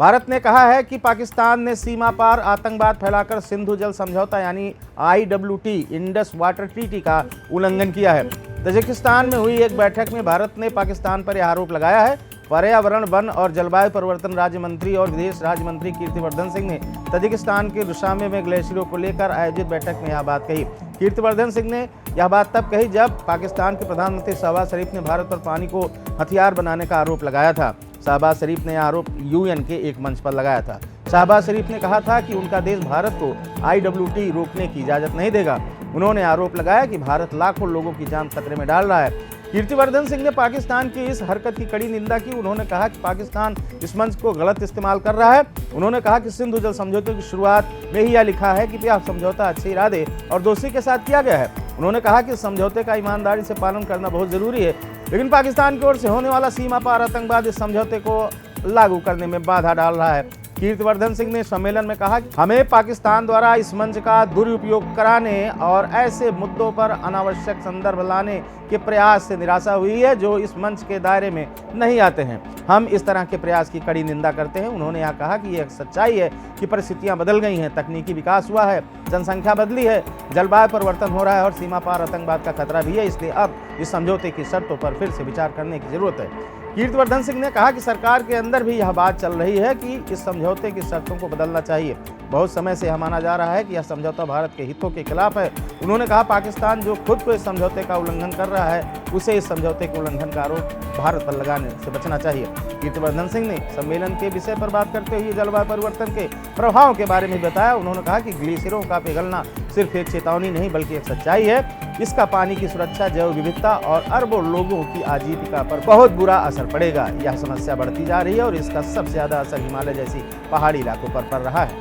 भारत ने कहा है कि पाकिस्तान ने सीमा पार आतंकवाद फैलाकर सिंधु जल समझौता यानी IWT इंडस वाटर ट्रीटी का उल्लंघन किया है। तजिकिस्तान में हुई एक बैठक में भारत ने पाकिस्तान पर यह आरोप लगाया है। पर्यावरण, वन और जलवायु परिवर्तन राज्य मंत्री और विदेश राज्य मंत्री कीर्तिवर्धन सिंह ने तजिकिस्तान के दुशांबे में ग्लेशियरों को लेकर आयोजित बैठक में यह बात कही। कीर्तिवर्धन सिंह ने यह बात तब कही जब पाकिस्तान के प्रधानमंत्री शहबाज शरीफ ने भारत पर पानी को हथियार बनाने का आरोप लगाया था। शहबाज शरीफ ने यह आरोप UN के एक मंच पर लगाया था। शहबाज शरीफ ने कहा था कि उनका देश भारत को IWT रोकने की इजाज़त नहीं देगा। उन्होंने आरोप लगाया कि भारत लाखों लोगों की जान खतरे में डाल रहा है। कीर्तिवर्धन सिंह ने पाकिस्तान की इस हरकत की कड़ी निंदा की। उन्होंने कहा कि पाकिस्तान इस मंच को गलत इस्तेमाल कर रहा है। उन्होंने कहा कि सिंधु जल समझौते की शुरुआत में ही यह लिखा है कि यह समझौता अच्छे इरादे और दोस्ती के साथ किया गया है। उन्होंने कहा कि समझौते का ईमानदारी से पालन करना बहुत जरूरी है, लेकिन पाकिस्तान की ओर से होने वाला सीमा पार आतंकवाद इस समझौते को लागू करने में बाधा डाल रहा है। कीर्तिवर्धन सिंह ने सम्मेलन में कहा कि हमें पाकिस्तान द्वारा इस मंच का दुरुपयोग कराने और ऐसे मुद्दों पर अनावश्यक संदर्भ लाने के प्रयास से निराशा हुई है जो इस मंच के दायरे में नहीं आते हैं। हम इस तरह के प्रयास की कड़ी निंदा करते हैं। उन्होंने यह कहा कि यह सच्चाई है कि परिस्थितियां बदल गई हैं, तकनीकी विकास हुआ है, जनसंख्या बदली है, जलवायु परिवर्तन हो रहा है और सीमा पार आतंकवाद का खतरा भी है। इसलिए अब इस समझौते की शर्तों पर फिर से विचार करने की जरूरत है। कीर्तिवर्धन सिंह ने कहा कि सरकार के अंदर भी यह बात चल रही है कि इस समझौते की शर्तों को बदलना चाहिए। बहुत समय से यह माना जा रहा है कि यह समझौता भारत के हितों के खिलाफ है। उन्होंने कहा पाकिस्तान जो खुद को इस समझौते का उल्लंघन कर रहा है, उसे इस समझौते के उल्लंघन का आरोप भारत पर लगाने से बचना चाहिए। कीर्तिवर्धन सिंह ने सम्मेलन के विषय पर बात करते हुए जलवायु परिवर्तन के प्रभावों के बारे में बताया। उन्होंने कहा कि ग्लेशियरों का पिघलना सिर्फ एक चेतावनी नहीं बल्कि एक सच्चाई है। इसका पानी की सुरक्षा, जैव विविधता और अरबों लोगों की आजीविका पर बहुत बुरा असर पड़ेगा। यह समस्या बढ़ती जा रही है और इसका सबसे ज्यादा असर हिमालय जैसी पहाड़ी इलाकों पर पड़ रहा है।